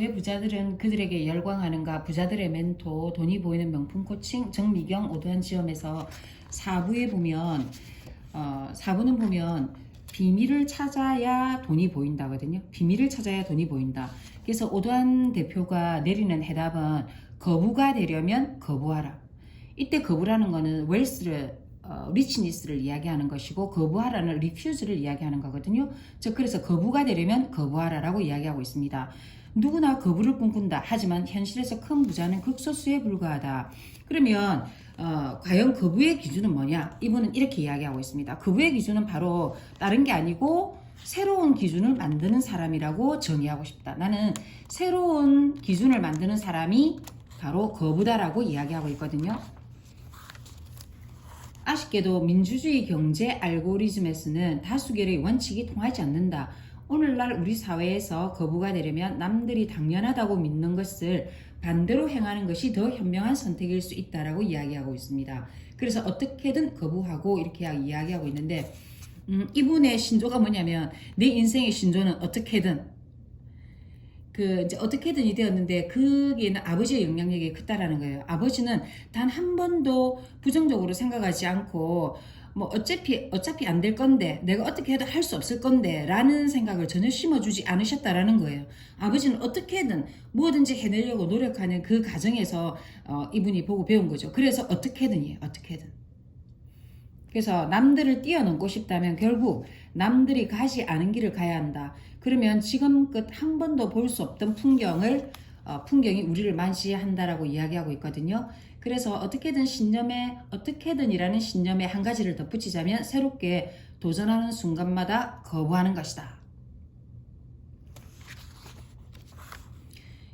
왜 부자들은 그들에게 열광하는가? 부자들의 멘토, 돈이 보이는 명품 코칭, 정미경 오도한 지엄에서 4부에 보면 4부는 보면 비밀을 찾아야 돈이 보인다거든요. 비밀을 찾아야 돈이 보인다. 그래서 오도한 대표가 내리는 해답은 거부가 되려면 거부하라. 이때 거부라는 거는 웰스를 리치니스를 이야기하는 것이고, 거부하라는 리퓨즈를 이야기하는 거거든요. 즉 그래서 거부가 되려면 거부하라라고 이야기하고 있습니다. 누구나 거부를 꿈꾼다. 하지만 현실에서 큰 부자는 극소수에 불과하다. 그러면 과연 거부의 기준은 뭐냐? 이분은 이렇게 이야기하고 있습니다. 거부의 기준은 바로 다른 게 아니고 새로운 기준을 만드는 사람이라고 정의하고 싶다. 나는 새로운 기준을 만드는 사람이 바로 거부다라고 이야기하고 있거든요. 아쉽게도 민주주의 경제 알고리즘에서는 다수결의 원칙이 통하지 않는다. 오늘날 우리 사회에서 거부가 되려면 남들이 당연하다고 믿는 것을 반대로 행하는 것이 더 현명한 선택일 수 있다라고 이야기하고 있습니다. 그래서 어떻게든 거부하고 이렇게 이야기하고 있는데, 이분의 신조가 뭐냐면, 내 인생의 신조는 어떻게든 이제 어떻게든이 되었는데, 그게는 아버지의 영향력이 크다라는 거예요. 아버지는 단 한 번도 부정적으로 생각하지 않고, 뭐 어차피 안 될 건데, 내가 어떻게 해도 할 수 없을 건데 라는 생각을 전혀 심어주지 않으셨다라는 거예요. 아버지는 어떻게든 뭐든지 해내려고 노력하는 그 과정에서 이분이 보고 배운 거죠. 그래서 어떻게든이에요. 어떻게든. 그래서 남들을 뛰어넘고 싶다면 결국 남들이 가지 않은 길을 가야 한다. 그러면 지금껏 한 번도 볼 수 없던 풍경이 우리를 만시한다라고 이야기하고 있거든요. 그래서 어떻게든이라는 신념에 한 가지를 덧붙이자면, 새롭게 도전하는 순간마다 거부하는 것이다.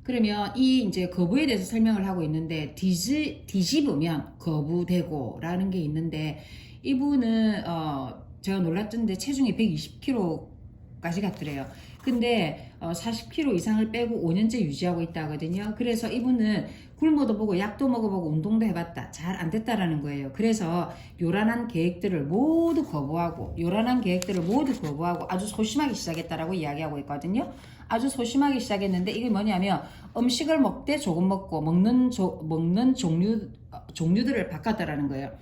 그러면 이 이제 거부에 대해서 설명을 하고 있는데, 뒤집으면 거부되고라는 게 있는데, 이분은 제가 놀랐던데 체중이 120kg까지 갔더래요. 근데 40kg 이상을 빼고 5년째 유지하고 있다 하거든요. 그래서 이분은 굶어도 보고 약도 먹어보고 운동도 해봤다. 잘 안 됐다라는 거예요. 그래서 요란한 계획들을 모두 거부하고 아주 소심하게 시작했다라고 이야기하고 있거든요. 아주 소심하게 시작했는데, 이게 뭐냐면 음식을 먹되 조금 먹고 먹는 종류들을 바꿨다라는 거예요.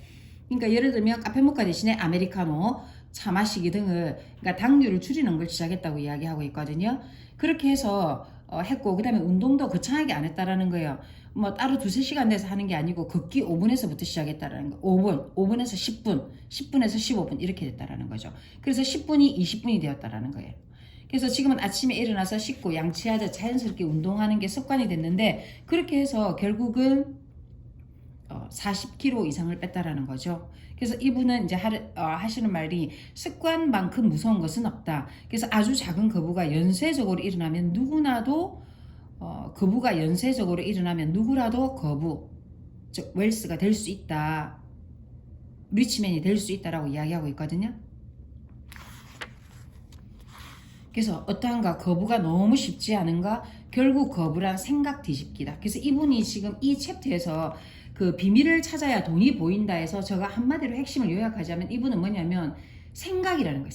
그러니까 예를 들면 카페모카 대신에 아메리카노, 차 마시기 등을, 그러니까 당류를 줄이는 걸 시작했다고 이야기하고 있거든요. 그렇게 해서 했고, 그 다음에 운동도 거창하게 안 했다라는 거예요. 뭐 따로 두세 시간 내서 하는 게 아니고 걷기 5분에서부터 시작했다라는 거. 5분에서 10분, 10분에서 15분 이렇게 됐다라는 거죠. 그래서 10분이 20분이 되었다라는 거예요. 그래서 지금은 아침에 일어나서 씻고 양치하듯 자연스럽게 운동하는 게 습관이 됐는데, 그렇게 해서 결국은 40kg 이상을 뺐다라는 거죠. 그래서 이분은 이제 하시는 말이, 습관만큼 무서운 것은 없다. 그래서 아주 작은 거부가 연쇄적으로 일어나면 누구라도 거부, 즉 웰스가 될 수 있다. 리치맨이 될 수 있다라고 이야기하고 있거든요. 그래서 어떠한가? 거부가 너무 쉽지 않은가? 결국 거부란 생각 뒤집기다. 그래서 이분이 지금 이 챕터에서 그 비밀을 찾아야 돈이 보인다 해서, 제가 한마디로 핵심을 요약하자면 이분은 뭐냐면 생각이라는 거예요.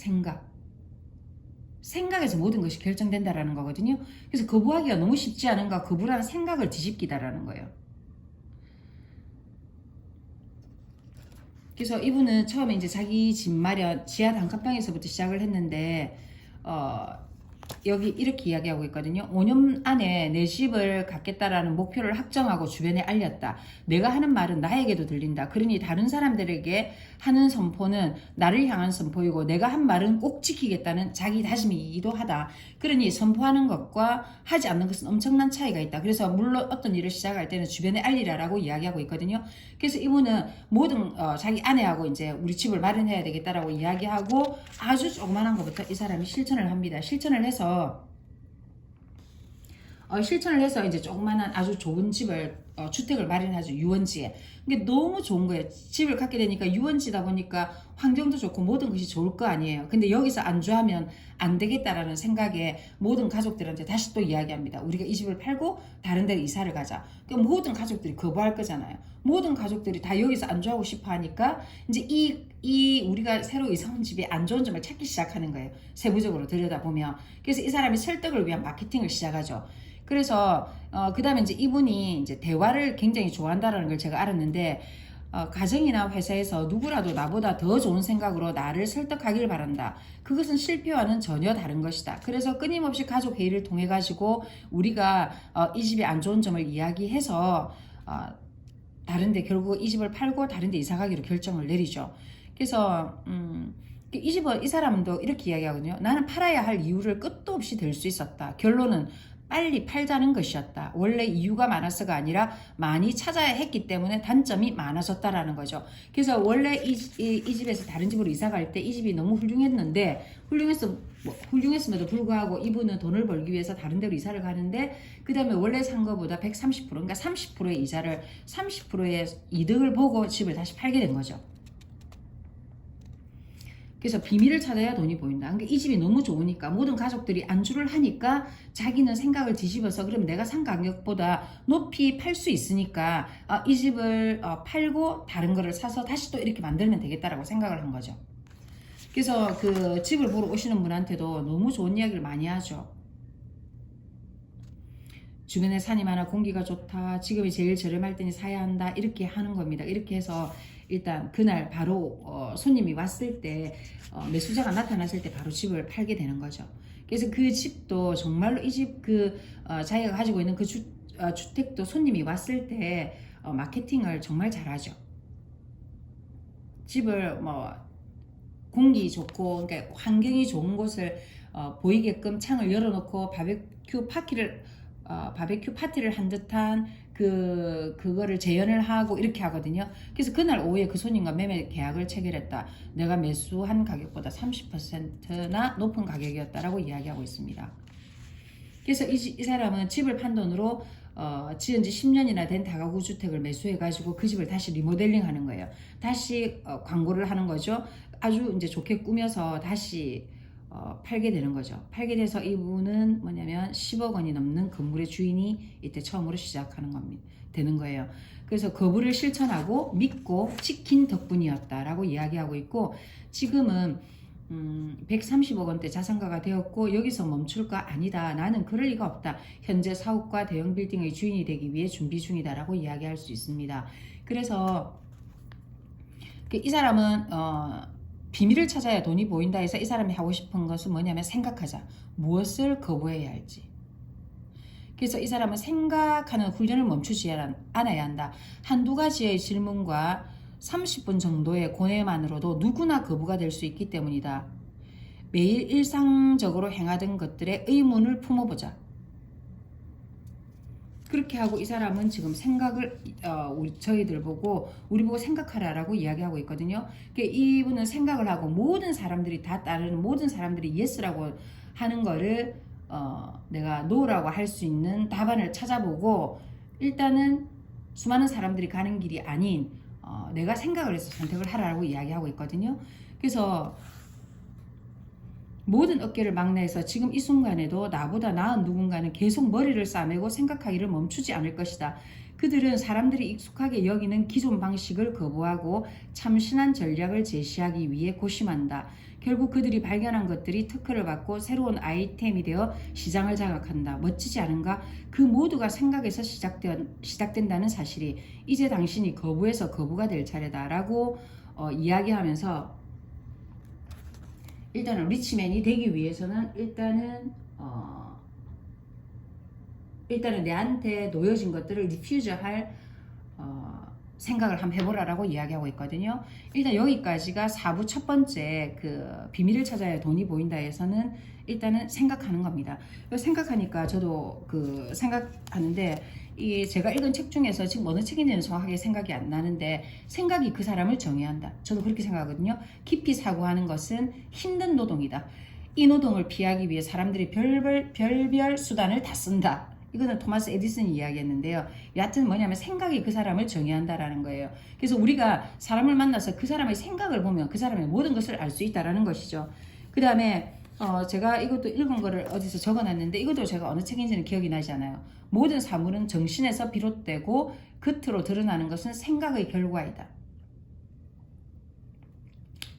생각에서 모든 것이 결정된다라는 거거든요. 그래서 거부하기가 너무 쉽지 않은가? 거부라는 생각을 뒤집기다라는 거예요. 그래서 이분은 처음에 이제 자기 집 마련, 지하 단칸방에서부터 시작을 했는데, 여기 이렇게 이야기하고 있거든요. 5년 안에 내 집을 갖겠다라는 목표를 확정하고 주변에 알렸다. 내가 하는 말은 나에게도 들린다. 그러니 다른 사람들에게 하는 선포는 나를 향한 선포이고, 내가 한 말은 꼭 지키겠다는 자기 다짐이기도 하다. 그러니 선포하는 것과 하지 않는 것은 엄청난 차이가 있다. 그래서 물론 어떤 일을 시작할 때는 주변에 알리라라고 이야기하고 있거든요. 그래서 이분은 모든 자기 아내하고 이제 우리 집을 마련해야 되겠다라고 이야기하고, 아주 조그만한 것부터 이 사람이 실천을 합니다. 실천을 해서 이제 조그만한 아주 좋은 주택을 마련하죠. 유원지에. 이게 너무 좋은 거예요. 집을 갖게 되니까 유원지다 보니까 환경도 좋고 모든 것이 좋을 거 아니에요. 근데 여기서 안주하면 안 되겠다라는 생각에 모든 가족들한테 다시 또 이야기합니다. 우리가 이 집을 팔고 다른 데로 이사를 가자. 그러니까 모든 가족들이 거부할 거잖아요. 모든 가족들이 다 여기서 안주하고 싶어 하니까, 이제 우리가 새로 이사 온 집에 안 좋은 점을 찾기 시작하는 거예요. 세부적으로 들여다보면. 그래서 이 사람이 설득을 위한 마케팅을 시작하죠. 그래서 그다음에 이제 이분이 이제 대화를 굉장히 좋아한다라는 걸 제가 알았는데 가정이나 회사에서 누구라도 나보다 더 좋은 생각으로 나를 설득하길 바란다. 그것은 실패와는 전혀 다른 것이다. 그래서 끊임없이 가족 회의를 통해 가지고 우리가 이 집이 안 좋은 점을 이야기해서 다른데 결국 이 집을 팔고 다른데 이사 가기로 결정을 내리죠. 그래서 이 집은 이 사람도 이렇게 이야기하거든요. 나는 팔아야 할 이유를 끝도 없이 들 수 있었다. 결론은 빨리 팔자는 것이었다. 원래 이유가 많아서가 아니라 많이 찾아야 했기 때문에 단점이 많아졌다라는 거죠. 그래서 원래 이 집에서 다른 집으로 이사 갈 때 이 집이 너무 훌륭했는데 훌륭했음에도 불구하고 이분은 돈을 벌기 위해서 다른 데로 이사를 가는데 그 다음에 원래 산 거보다 130% 그러니까 30%의 이자를 30%의 이득을 보고 집을 다시 팔게 된 거죠. 그래서 비밀을 찾아야 돈이 보인다. 그러니까 이 집이 너무 좋으니까 모든 가족들이 안주를 하니까 자기는 생각을 뒤집어서 그럼 내가 산 가격보다 높이 팔 수 있으니까 이 집을 팔고 다른 거를 사서 다시 또 이렇게 만들면 되겠다라고 생각을 한 거죠. 그래서 그 집을 보러 오시는 분한테도 너무 좋은 이야기를 많이 하죠. 주변에 산이 많아 공기가 좋다. 지금이 제일 저렴할 때니 사야 한다. 이렇게 하는 겁니다. 이렇게 해서 일단 그날 바로 손님이 왔을 때 매수자가 나타났을 때 바로 집을 팔게 되는 거죠. 그래서 그 집도 정말로 이 집 자기가 가지고 있는 그 주택도 손님이 왔을 때 마케팅을 정말 잘하죠. 집을 공기 좋고 그러니까 환경이 좋은 곳을 보이게끔 창을 열어놓고 바베큐 파티를 한 듯한 그거를 재현을 하고 이렇게 하거든요. 그래서 그날 오후에 그 손님과 매매 계약을 체결했다. 내가 매수한 가격보다 30%나 높은 가격이었다라고 이야기하고 있습니다. 그래서 이 사람은 집을 판 돈으로 지은 지 10년이나 된 다가구 주택을 매수해가지고 그 집을 다시 리모델링 하는 거예요. 다시 광고를 하는 거죠. 아주 이제 좋게 꾸며서 다시 팔게 되는 거죠. 팔게 돼서 이분은 뭐냐면 10억 원이 넘는 건물의 주인이 이때 처음으로 시작하는 겁니다. 되는 거예요. 그래서 거부를 실천하고 믿고 지킨 덕분이었다라고 이야기하고 있고 지금은 130억 원대 자산가가 되었고 여기서 멈출까? 아니다. 나는 그럴 리가 없다. 현재 사옥과 대형 빌딩의 주인이 되기 위해 준비 중이다라고 이야기할 수 있습니다. 그래서 이 사람은 비밀을 찾아야 돈이 보인다 해서 이 사람이 하고 싶은 것은 뭐냐면 생각하자. 무엇을 거부해야 할지. 그래서 이 사람은 생각하는 훈련을 멈추지 않아야 한다. 한두 가지의 질문과 30분 정도의 고뇌만으로도 누구나 거부가 될 수 있기 때문이다. 매일 일상적으로 행하던 것들의 의문을 품어보자. 그렇게 하고 이 사람은 지금 생각을 저희들 보고 우리 보고 생각하라라고 이야기하고 있거든요. 그러니까 이분은 생각을 하고 모든 사람들이 다 따르는 모든 사람들이 예스라고 하는 거를 내가 노라고 할 수 있는 답안을 찾아보고 일단은 수많은 사람들이 가는 길이 아닌 내가 생각을 해서 선택을 하라고 이야기하고 있거든요. 그래서 모든 어깨를 막내해서 지금 이 순간에도 나보다 나은 누군가는 계속 머리를 싸매고 생각하기를 멈추지 않을 것이다. 그들은 사람들이 익숙하게 여기는 기존 방식을 거부하고 참신한 전략을 제시하기 위해 고심한다. 결국 그들이 발견한 것들이 특허를 받고 새로운 아이템이 되어 시장을 장악한다. 멋지지 않은가? 그 모두가 생각에서 시작된다는 사실이 이제 당신이 거부해서 거부가 될 차례다 라고 이야기하면서 일단은 리치맨이 되기 위해서는 일단은 내한테 놓여진 것들을 리퓨즈할 생각을 한번 해보라라고 이야기하고 있거든요. 일단 여기까지가 4부 첫 번째 그 비밀을 찾아야 돈이 보인다에서는 일단은 생각하는 겁니다. 생각하니까 저도 그 생각하는데 이 제가 읽은 책 중에서 지금 어느 책인지는 정확하게 생각이 안 나는데 생각이 그 사람을 정의한다. 저도 그렇게 생각하거든요. 깊이 사고하는 것은 힘든 노동이다. 이 노동을 피하기 위해 사람들이 별별 수단을 다 쓴다. 이거는 토마스 에디슨이 이야기했는데요. 여하튼 뭐냐면 생각이 그 사람을 정의한다라는 거예요. 그래서 우리가 사람을 만나서 그 사람의 생각을 보면 그 사람의 모든 것을 알 수 있다라는 것이죠. 그 다음에 제가 이것도 읽은 거를 어디서 적어놨는데 이것도 제가 어느 책인지는 기억이 나지 않아요. 모든 사물은 정신에서 비롯되고 겉으로 드러나는 것은 생각의 결과이다.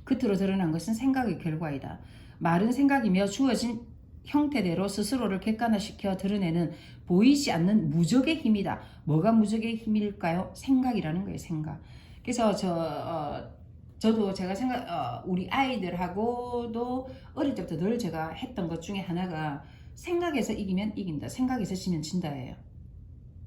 겉으로 드러난 것은 생각의 결과이다. 말은 생각이며 주어진 형태대로 스스로를 객관화시켜 드러내는 보이지 않는 무적의 힘이다. 뭐가 무적의 힘일까요? 생각이라는 거예요. 생각. 그래서 저도 제가 우리 아이들하고도 어릴 때부터 늘 제가 했던 것 중에 하나가 생각에서 이기면 이긴다. 생각에서 지면 진다예요.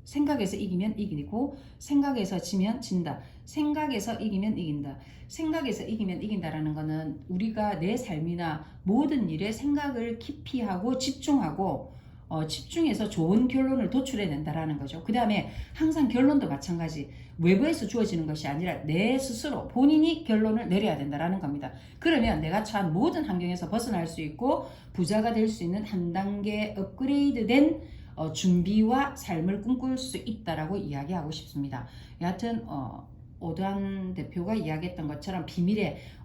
생각에서 이기면 이기고 생각에서 지면 진다. 생각에서 이기면 이긴다. 생각에서 이기면 이긴다라는 거는 우리가 내 삶이나 모든 일에 생각을 깊이 하고 집중하고 집중해서 좋은 결론을 도출해낸다라는 거죠. 그 다음에 항상 결론도 마찬가지. 외부에서 주어지는 것이 아니라 내 스스로 본인이 결론을 내려야 된다라는 겁니다. 그러면 내가 처한 모든 환경에서 벗어날 수 있고 부자가 될 수 있는 한 단계 업그레이드된 준비와 삶을 꿈꿀 수 있다라고 이야기하고 싶습니다. 여하튼 오단 대표가 이야기했던 것처럼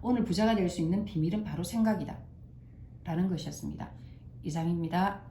오늘 부자가 될 수 있는 비밀은 바로 생각이다 라는 것이었습니다. 이상입니다.